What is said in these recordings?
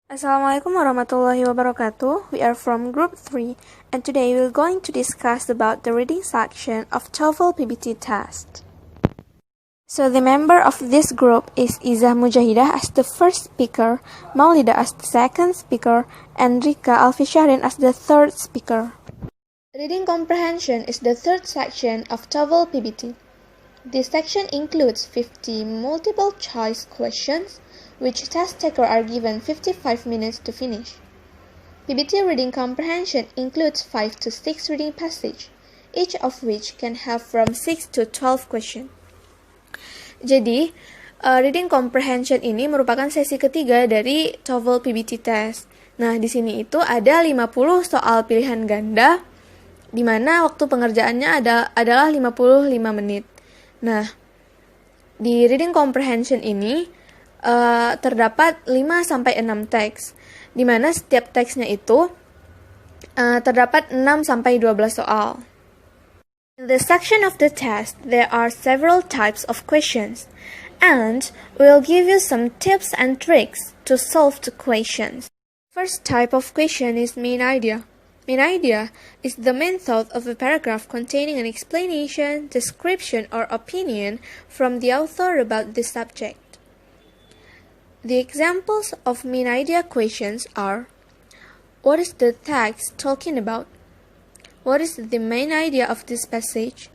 Assalamualaikum warahmatullahi wabarakatuh. We are from Group 3 and today we're going to discuss about the reading section of TOEFL PBT test. So the member of this group is Izzah Mujahidah as the first speaker, Maulida as the second speaker, and Rika Alfishahrin as the third speaker. Reading comprehension is the third section of TOEFL PBT. This section includes 50 multiple choice questions which test takers are given 55 minutes to finish. PBT reading comprehension includes 5 to 6 reading passages, each of which can have from 6 to 12 questions. Jadi, reading comprehension ini merupakan sesi ketiga dari TOEFL PBT test. Nah, di sini itu ada 50 soal pilihan ganda, di mana waktu pengerjaannya adalah 55 menit. Nah, di reading comprehension ini terdapat 5-6 teks, di mana setiap teksnya itu terdapat 6-12 soal. In this section of the test, there are several types of questions, and we'll give you some tips and tricks to solve the questions. First type of question is main idea. Main idea is the main thought of a paragraph containing an explanation, description, or opinion from the author about the subject. The examples of main idea questions are: what is the text talking about? What is the main idea of this passage?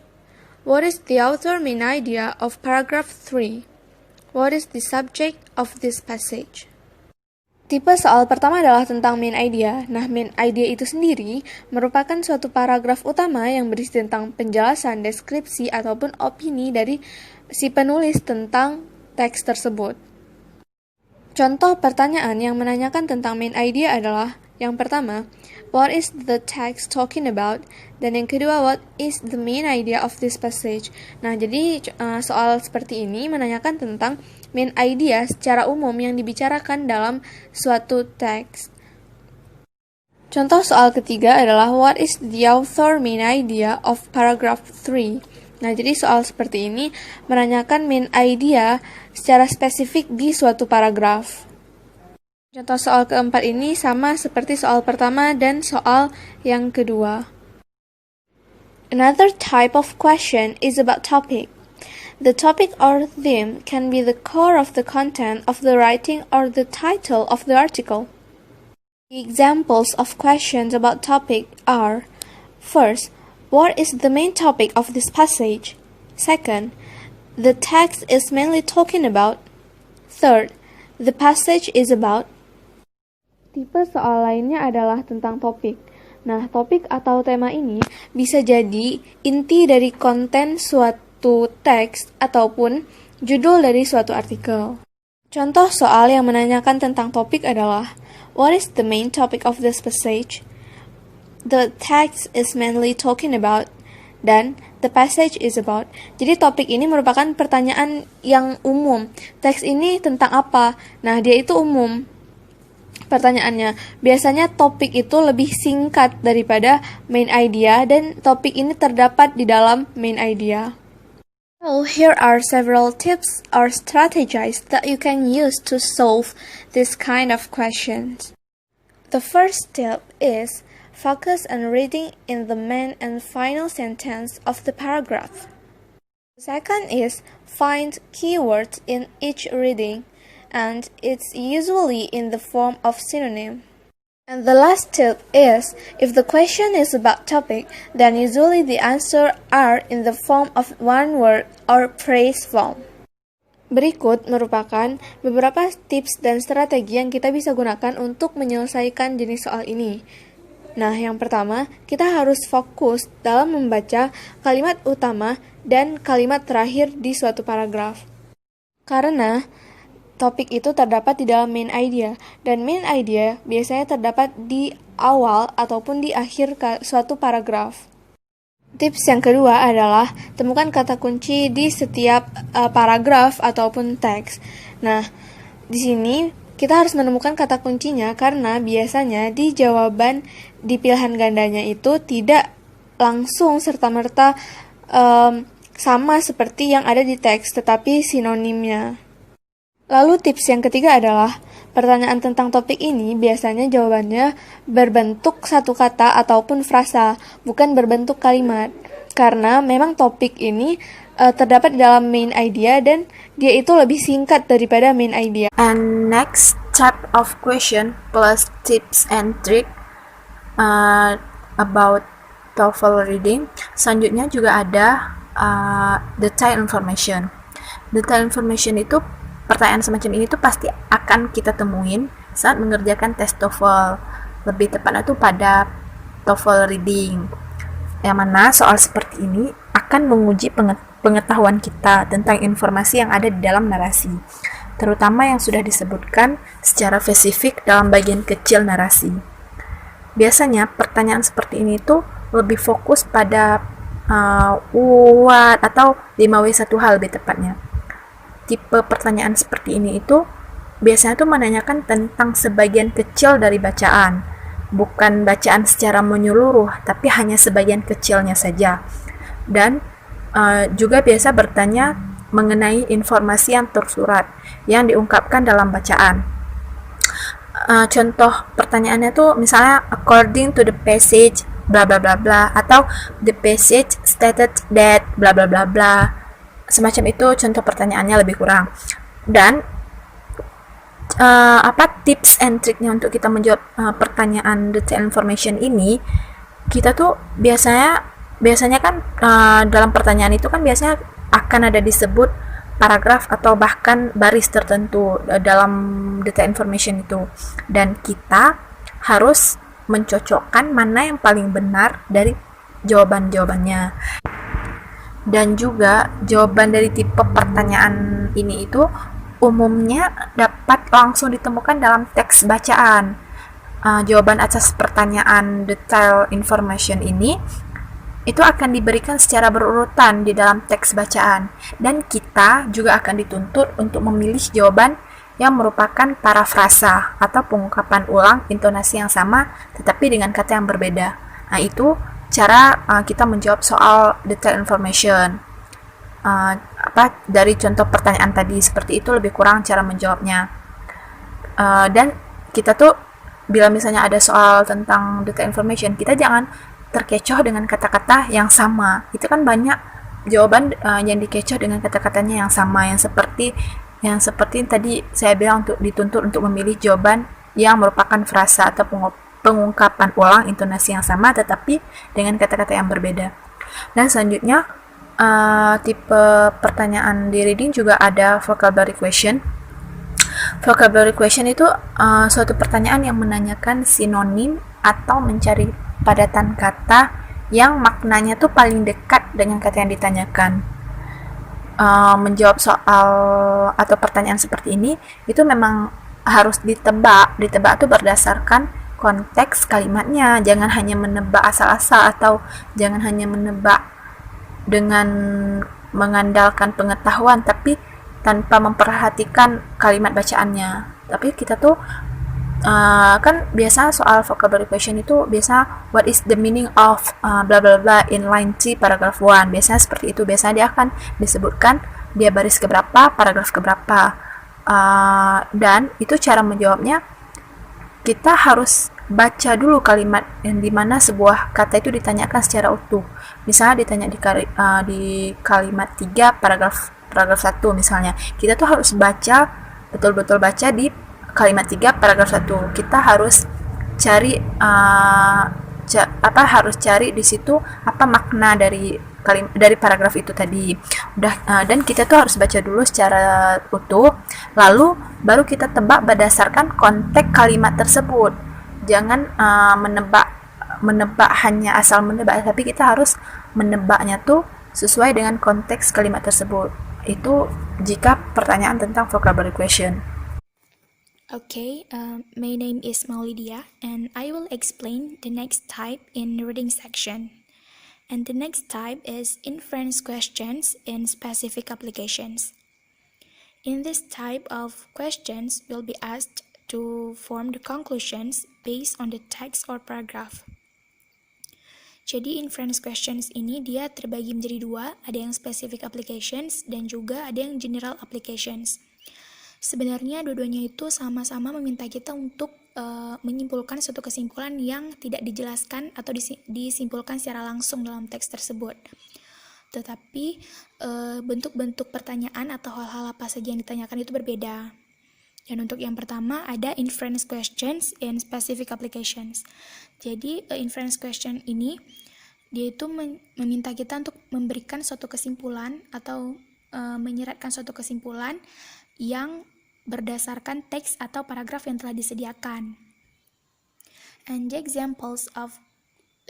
What is the author main idea of paragraph 3? What is the subject of this passage? Tipe soal pertama adalah tentang main idea. Nah, main idea itu sendiri merupakan suatu paragraf utama yang berisi tentang penjelasan, deskripsi, ataupun opini dari si penulis tentang teks tersebut. Contoh pertanyaan yang menanyakan tentang main idea adalah yang pertama, what is the text talking about? Dan yang kedua, what is the main idea of this passage? Nah, jadi soal seperti ini menanyakan tentang main idea secara umum yang dibicarakan dalam suatu teks. Contoh soal ketiga adalah what is the author main idea of paragraph 3? Nah, jadi soal seperti ini menanyakan main idea secara spesifik di suatu paragraf. Contoh soal keempat ini sama seperti soal pertama dan soal yang kedua. Another type of question is about topic. The topic or theme can be the core of the content of the writing or the title of the article. The examples of questions about topic are: first, what is the main topic of this passage? Second, the text is mainly talking about. Third, the passage is about. Tipe soal lainnya adalah tentang topik. Nah, topik atau tema ini bisa jadi inti dari konten suatu teks ataupun judul dari suatu artikel. Contoh soal yang menanyakan tentang topik adalah: what is the main topic of this passage? The text is mainly talking about, dan the passage is about. Jadi topik ini merupakan pertanyaan yang umum. Teks ini tentang apa? Nah, dia itu umum pertanyaannya. Biasanya topik itu lebih singkat daripada main idea, dan topik ini terdapat di dalam main idea. So, here are several tips or strategies that you can use to solve this kind of questions. The first tip is focus on reading in the main and final sentence of the paragraph. The second is find keywords in each reading, and it's usually in the form of synonym. And the last tip is, if the question is about topic, then usually the answer are in the form of one word or phrase form. Berikut merupakan beberapa tips dan strategi yang kita bisa gunakan untuk menyelesaikan jenis soal ini. Nah, yang pertama, kita harus fokus dalam membaca kalimat utama dan kalimat terakhir di suatu paragraf. Karena topik itu terdapat di dalam main idea, dan main idea biasanya terdapat di awal ataupun di akhir suatu paragraf. Tips yang kedua adalah temukan kata kunci di setiap paragraf ataupun teks. Nah, di sini kita harus menemukan kata kuncinya karena biasanya di jawaban di pilihan gandanya itu tidak langsung serta-merta sama seperti yang ada di teks, tetapi sinonimnya. Lalu tips yang ketiga adalah Pertanyaan tentang topik ini biasanya jawabannya berbentuk satu kata ataupun frasa, bukan berbentuk kalimat. Karena memang topik ini terdapat di dalam main idea dan dia itu lebih singkat daripada main idea. And next type of question plus tips and trick about TOEFL reading. Selanjutnya juga ada detail information. Detail information itu pertanyaan semacam ini tuh pasti akan kita temuin saat mengerjakan tes TOEFL. Lebih tepatnya tuh pada TOEFL reading. Yang mana soal seperti ini akan menguji pengetahuan kita tentang informasi yang ada di dalam narasi, terutama yang sudah disebutkan secara spesifik dalam bagian kecil narasi. Biasanya pertanyaan seperti ini tuh lebih fokus pada what atau 5W1H lebih tepatnya. Tipe pertanyaan seperti ini itu biasanya tuh menanyakan tentang sebagian kecil dari bacaan, bukan bacaan secara menyeluruh, tapi hanya sebagian kecilnya saja. Dan juga biasa bertanya mengenai informasi yang tersurat yang diungkapkan dalam bacaan. Contoh pertanyaannya tuh misalnya according to the passage bla bla bla bla, atau the passage stated that bla bla bla bla. Semacam itu contoh pertanyaannya lebih kurang. Dan apa tips and triknya untuk kita menjawab pertanyaan detail information ini, kita tuh biasanya kan dalam pertanyaan itu kan biasanya akan ada disebut paragraf atau bahkan baris tertentu dalam data information itu, dan kita harus mencocokkan mana yang paling benar dari jawabannya. Dan juga jawaban dari tipe pertanyaan ini itu umumnya dapat langsung ditemukan dalam teks bacaan. Jawaban atas pertanyaan detail information ini itu akan diberikan secara berurutan di dalam teks bacaan, dan kita juga akan dituntut untuk memilih jawaban yang merupakan parafrasa atau pengungkapan ulang intonasi yang sama tetapi dengan kata yang berbeda. Nah, itu cara kita menjawab soal detail information. Dari contoh pertanyaan tadi seperti itu lebih kurang cara menjawabnya. Dan kita tuh bila misalnya ada soal tentang detail information, kita jangan terkecoh dengan kata-kata yang sama. Itu kan banyak jawaban yang dikecoh dengan kata-katanya yang sama, yang seperti tadi saya bilang, untuk dituntut untuk memilih jawaban yang merupakan frasa atau pengungkapan ulang intonasi yang sama tetapi dengan kata-kata yang berbeda. Dan selanjutnya tipe pertanyaan di reading juga ada vocabulary question. Vocabulary question itu suatu pertanyaan yang menanyakan sinonim atau mencari padatan kata yang maknanya tuh paling dekat dengan kata yang ditanyakan. Menjawab soal atau pertanyaan seperti ini itu memang harus ditebak tuh berdasarkan konteks kalimatnya. Jangan hanya menebak asal-asal atau jangan hanya menebak dengan mengandalkan pengetahuan tapi tanpa memperhatikan kalimat bacaannya. Tapi kita tuh kan biasa soal vocabulary question itu biasa what is the meaning of bla bla bla in line 3 paragraph 1. Biasanya seperti itu. Biasanya dia akan disebutkan dia baris keberapa, paragraf keberapa. Dan itu cara menjawabnya, kita harus baca dulu kalimat yang dimana sebuah kata itu ditanyakan secara utuh. Misalnya ditanya di kalimat 3 paragraf 1 misalnya, kita tuh harus betul-betul baca di kalimat 3 paragraf 1. Kita harus cari harus cari di situ apa makna dari paragraf itu tadi. Dan kita tuh harus baca dulu secara utuh, lalu baru kita tebak berdasarkan konteks kalimat tersebut. Jangan menebak hanya asal menebak, tapi kita harus menebaknya tuh sesuai dengan konteks kalimat tersebut. Itu jika pertanyaan tentang vocabulary question. Okay, my name is Maulidia, and I will explain the next type in the reading section. And the next type is inference questions in specific applications. In this type of questions, we'll be asked to form the conclusions based on the text or paragraph. Jadi inference questions ini dia terbagi menjadi dua, ada yang specific applications dan juga ada yang general applications. Sebenarnya dua-duanya itu sama-sama meminta kita untuk menyimpulkan suatu kesimpulan yang tidak dijelaskan atau disimpulkan secara langsung dalam teks tersebut. Tetapi bentuk-bentuk pertanyaan atau hal-hal apa saja yang ditanyakan itu berbeda. Dan untuk yang pertama ada inference questions and specific applications. Jadi inference question ini dia itu meminta kita untuk memberikan suatu kesimpulan atau menyeratkan suatu kesimpulan yang berdasarkan teks atau paragraf yang telah disediakan. And the examples of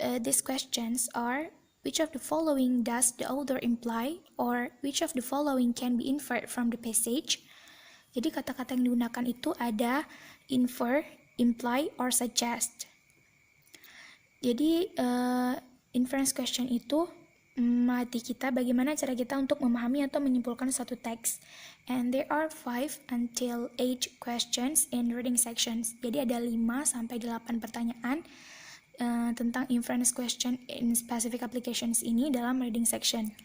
these questions are: which of the following does the author imply, or which of the following can be inferred from the passage? Jadi kata-kata yang digunakan itu ada infer, imply, or suggest. Jadi inference question itu melatih kita bagaimana cara kita untuk memahami atau menyimpulkan suatu teks. And there are 5 until 8 questions in reading sections. Jadi ada 5 sampai 8 pertanyaan tentang inference question in specific applications ini dalam reading section.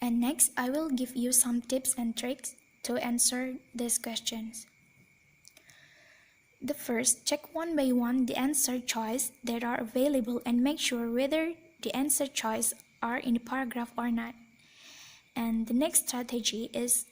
And next, I will give you some tips and tricks to answer these questions. The first, check one by one the answer choice that are available and make sure whether the answer choice are in the paragraph or not. And the next strategy is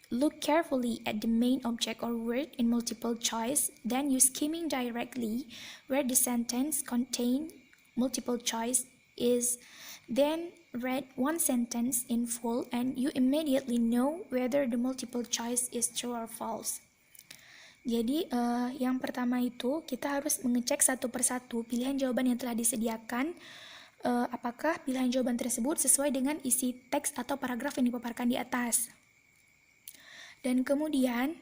look carefully at the main object or word in multiple choice, then use skimming directly where the sentence contain multiple choice is, then read one sentence in full and you immediately know whether the multiple choice is true or false. Jadi yang pertama itu kita harus mengecek satu persatu pilihan jawaban yang telah disediakan, apakah pilihan jawaban tersebut sesuai dengan isi teks atau paragraf yang dipaparkan di atas. Dan kemudian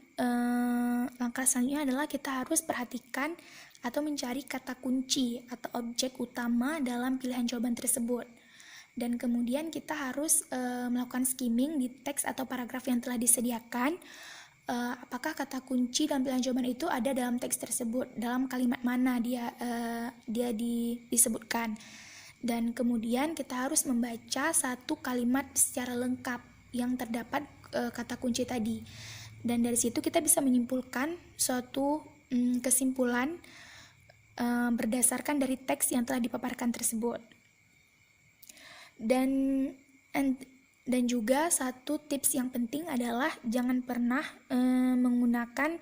langkah selanjutnya adalah kita harus perhatikan atau mencari kata kunci atau objek utama dalam pilihan jawaban tersebut. Dan kemudian kita harus melakukan skimming di teks atau paragraf yang telah disediakan. Apakah kata kunci dalam pilihan jawaban itu ada dalam teks tersebut, dalam kalimat mana dia disebutkan. Dan kemudian kita harus membaca satu kalimat secara lengkap yang terdapat kata kunci tadi. Dan dari situ kita bisa menyimpulkan suatu kesimpulan berdasarkan dari teks yang telah dipaparkan tersebut. Dan juga satu tips yang penting adalah jangan pernah menggunakan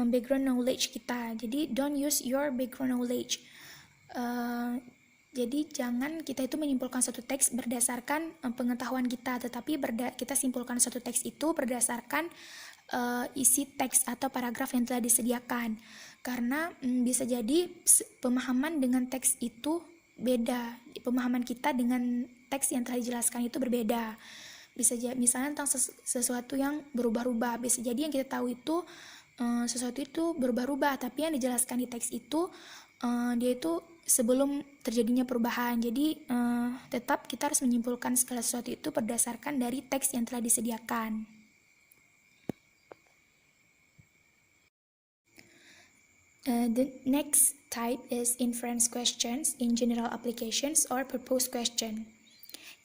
background knowledge kita. Jadi don't use your background knowledge. Jadi jangan kita itu menyimpulkan suatu teks berdasarkan pengetahuan kita, tetapi kita simpulkan suatu teks itu berdasarkan isi teks atau paragraf yang telah disediakan. Karena bisa jadi pemahaman dengan teks itu beda, pemahaman kita dengan teks yang telah dijelaskan itu berbeda. Bisa jadi misalnya tentang sesuatu yang berubah-ubah, bisa jadi yang kita tahu itu sesuatu itu berubah-ubah, tapi yang dijelaskan di teks itu dia itu sebelum terjadinya perubahan. Jadi tetap kita harus menyimpulkan segala sesuatu itu berdasarkan dari teks yang telah disediakan. The next type is inference questions in general applications or proposed question.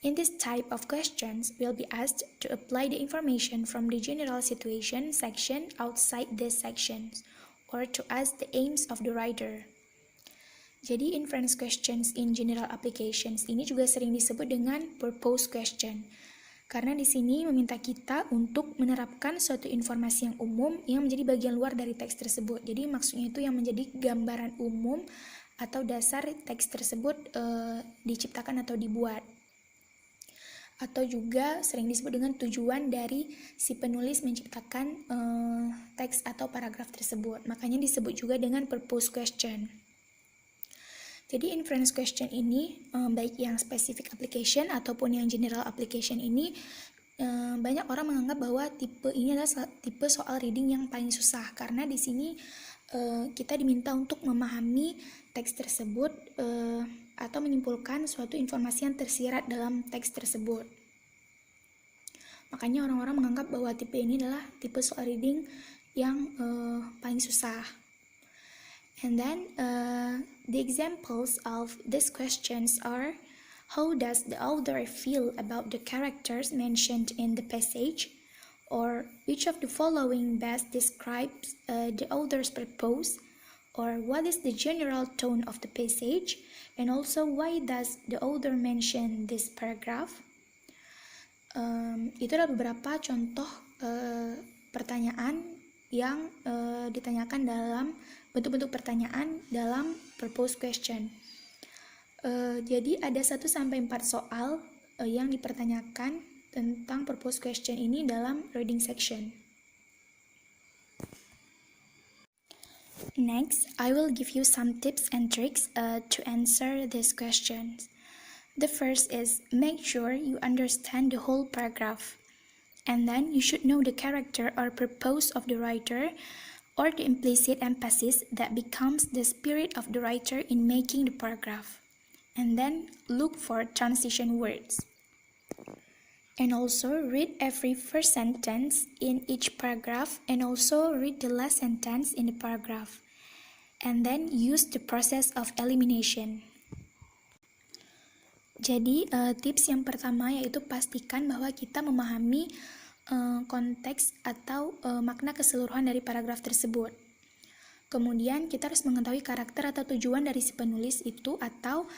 In this type of questions, we'll be asked to apply the information from the general situation section outside these sections, or to ask the aims of the writer. Jadi inference questions in general applications ini juga sering disebut dengan proposed question. Karena di sini meminta kita untuk menerapkan suatu informasi yang umum yang menjadi bagian luar dari teks tersebut. Jadi maksudnya itu yang menjadi gambaran umum atau dasar teks tersebut diciptakan atau dibuat. Atau juga sering disebut dengan tujuan dari si penulis menciptakan teks atau paragraf tersebut. Makanya disebut juga dengan proposed question. Jadi inference question ini, baik yang specific application ataupun yang general application ini, banyak orang menganggap bahwa tipe ini adalah tipe soal reading yang paling susah. Karena di sini kita diminta untuk memahami teks tersebut atau menyimpulkan suatu informasi yang tersirat dalam teks tersebut. Makanya orang-orang menganggap bahwa tipe ini adalah tipe soal reading yang paling susah. And then the examples of these questions are: how does the author feel about the characters mentioned in the passage? or which of the following best describes the author's purpose, or what is the general tone of the passage, and also why does the author mention this paragraph. Itu adalah beberapa contoh pertanyaan yang ditanyakan dalam bentuk-bentuk pertanyaan dalam purpose question. Jadi ada 1-4 soal yang dipertanyakan tentang purpose question ini dalam reading section. Next, I will give you some tips and tricks to answer these questions. The first is make sure you understand the whole paragraph, and then you should know the character or purpose of the writer or the implicit emphasis that becomes the spirit of the writer in making the paragraph. And then look for transition words. And also read every first sentence in each paragraph, and also read the last sentence in the paragraph. And then use the process of elimination. Jadi tips yang pertama yaitu pastikan bahwa kita memahami konteks atau makna keseluruhan dari paragraf tersebut. Kemudian kita harus mengetahui karakter atau tujuan dari si penulis itu, atau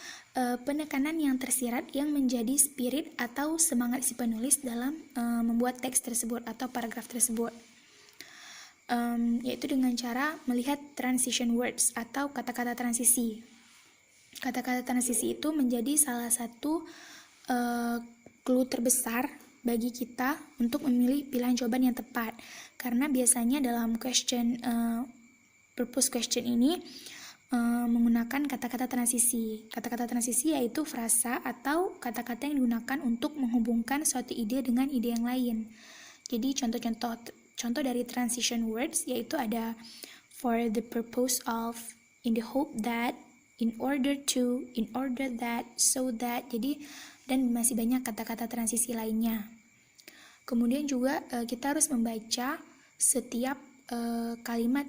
penekanan yang tersirat yang menjadi spirit atau semangat si penulis dalam membuat teks tersebut atau paragraf tersebut, yaitu dengan cara melihat transition words atau kata-kata transisi. Kata-kata transisi itu menjadi salah satu clue terbesar bagi kita untuk memilih pilihan jawaban yang tepat, karena biasanya dalam purpose question ini menggunakan kata-kata transisi. Kata-kata transisi yaitu frasa atau kata-kata yang digunakan untuk menghubungkan suatu ide dengan ide yang lain. Jadi contoh dari transition words yaitu ada for the purpose of, in the hope that, in order to, in order that, so that. Jadi dan masih banyak kata-kata transisi lainnya. Kemudian juga kita harus membaca setiap kalimat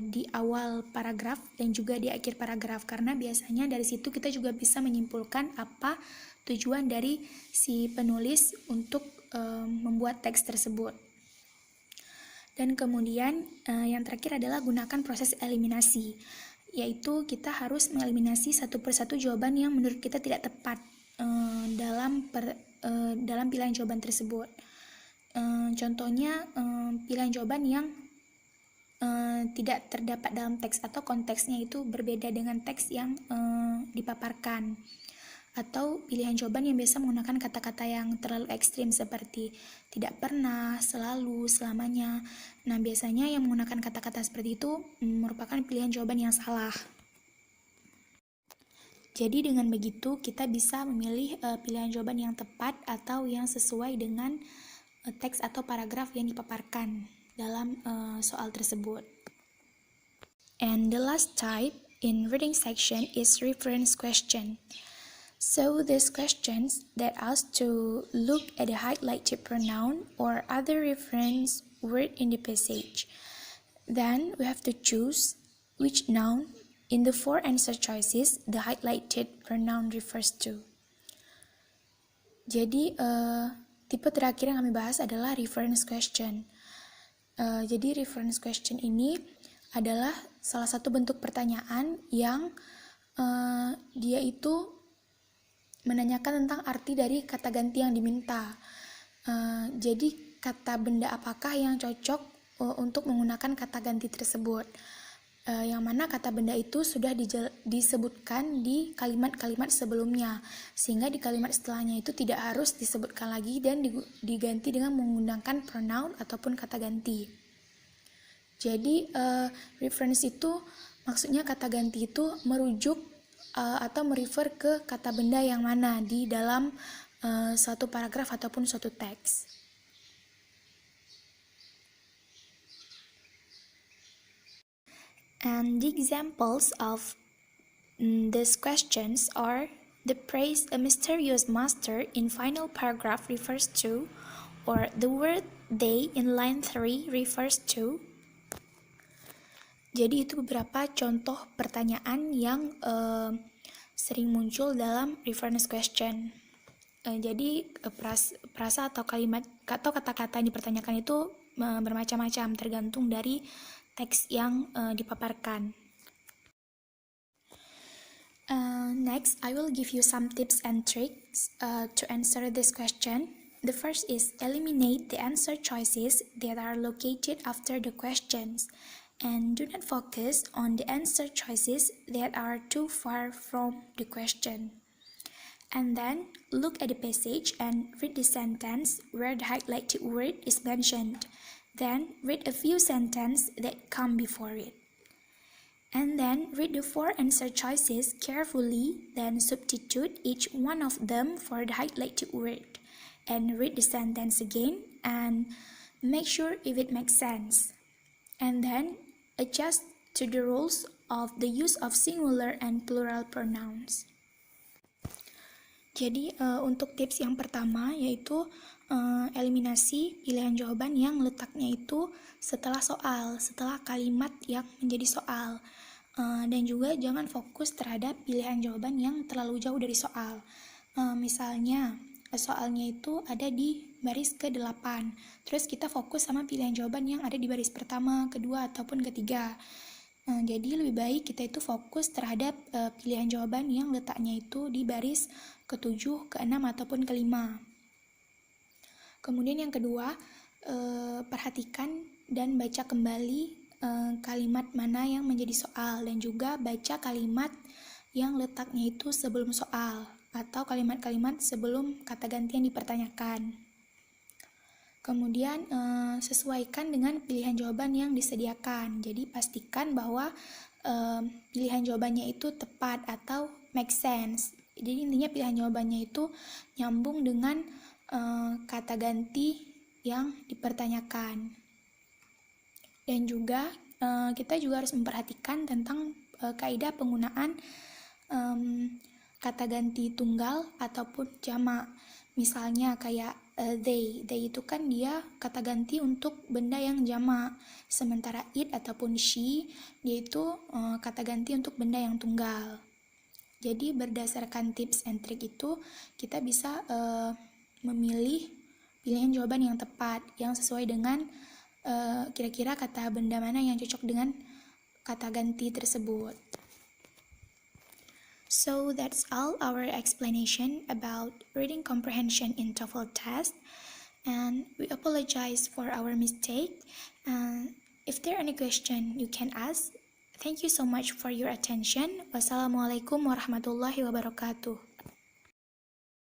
di awal paragraf dan juga di akhir paragraf, karena biasanya dari situ kita juga bisa menyimpulkan apa tujuan dari si penulis untuk membuat teks tersebut. Dan kemudian yang terakhir adalah gunakan proses eliminasi, yaitu kita harus mengeliminasi satu persatu jawaban yang menurut kita tidak tepat dalam pilihan jawaban tersebut. Contohnya pilihan jawaban yang tidak terdapat dalam teks atau konteksnya itu berbeda dengan teks yang dipaparkan, atau pilihan jawaban yang biasa menggunakan kata-kata yang terlalu ekstrim seperti tidak pernah, selalu, selamanya. Nah, biasanya yang menggunakan kata-kata seperti itu merupakan pilihan jawaban yang salah. Jadi dengan begitu kita bisa memilih pilihan jawaban yang tepat atau yang sesuai dengan teks atau paragraf yang dipaparkan dalam soal tersebut. And the last type in reading section is reference question. So these questions that ask to look at the highlighted pronoun or other reference word in the passage. Then we have to choose which noun in the 4 answer choices the highlighted pronoun refers to. Jadi tipe terakhir yang kami bahas adalah reference question. Jadi reference question ini adalah salah satu bentuk pertanyaan yang dia itu menanyakan tentang arti dari kata ganti yang diminta. Jadi kata benda apakah yang cocok untuk menggunakan kata ganti tersebut, yang mana kata benda itu sudah disebutkan di kalimat-kalimat sebelumnya, sehingga di kalimat setelahnya itu tidak harus disebutkan lagi dan diganti dengan menggunakan pronoun ataupun kata ganti. Jadi reference itu maksudnya kata ganti itu merujuk atau merefer ke kata benda yang mana di dalam suatu paragraf ataupun suatu teks. And the examples of these questions are the phrase a mysterious master in final paragraph refers to, or the word they in line 3 refers to. Jadi itu beberapa contoh pertanyaan yang sering muncul dalam reference question. Jadi frasa atau kalimat atau kata-kata yang dipertanyakan itu bermacam-macam tergantung dari teks yang dipaparkan. Next, I will give you some tips and tricks to answer this question. The first is eliminate the answer choices that are located after the questions, and do not focus on the answer choices that are too far from the question. And then look at the passage and read the sentence where the highlighted word is mentioned. Then read a few sentences that come before it. And then read the 4 answer choices carefully, then substitute each one of them for the highlighted word. And read the sentence again and make sure if it makes sense. And then adjust to the rules of the use of singular and plural pronouns. Jadi untuk tips yang pertama yaitu eliminasi pilihan jawaban yang letaknya itu setelah soal, setelah kalimat yang menjadi soal. Dan juga jangan fokus terhadap pilihan jawaban yang terlalu jauh dari soal. Misalnya soalnya itu ada di baris ke-8, terus kita fokus sama pilihan jawaban yang ada di baris pertama, kedua, ataupun ketiga. Jadi lebih baik kita itu fokus terhadap pilihan jawaban yang letaknya itu di baris ke-7, ke-6, ataupun ke-5. Kemudian yang kedua, perhatikan dan baca kembali kalimat mana yang menjadi soal, dan juga baca kalimat yang letaknya itu sebelum soal, atau kalimat-kalimat sebelum kata ganti yang dipertanyakan. Kemudian sesuaikan dengan pilihan jawaban yang disediakan. Jadi pastikan bahwa pilihan jawabannya itu tepat atau make sense. Jadi intinya pilihan jawabannya itu nyambung dengan kata ganti yang dipertanyakan. Dan juga kita juga harus memperhatikan tentang kaidah penggunaan kata ganti tunggal ataupun jamak. Misalnya kayak they itu kan dia kata ganti untuk benda yang jamak, sementara it ataupun she dia itu kata ganti untuk benda yang tunggal. Jadi berdasarkan tips and trick itu kita bisa memilih pilihan jawaban yang tepat, yang sesuai dengan kira-kira kata benda mana yang cocok dengan kata ganti tersebut. So that's all our explanation about reading comprehension in TOEFL test, and we apologize for our mistake. If there are any question you can ask. Thank you so much for your attention. Wassalamualaikum warahmatullahi wabarakatuh.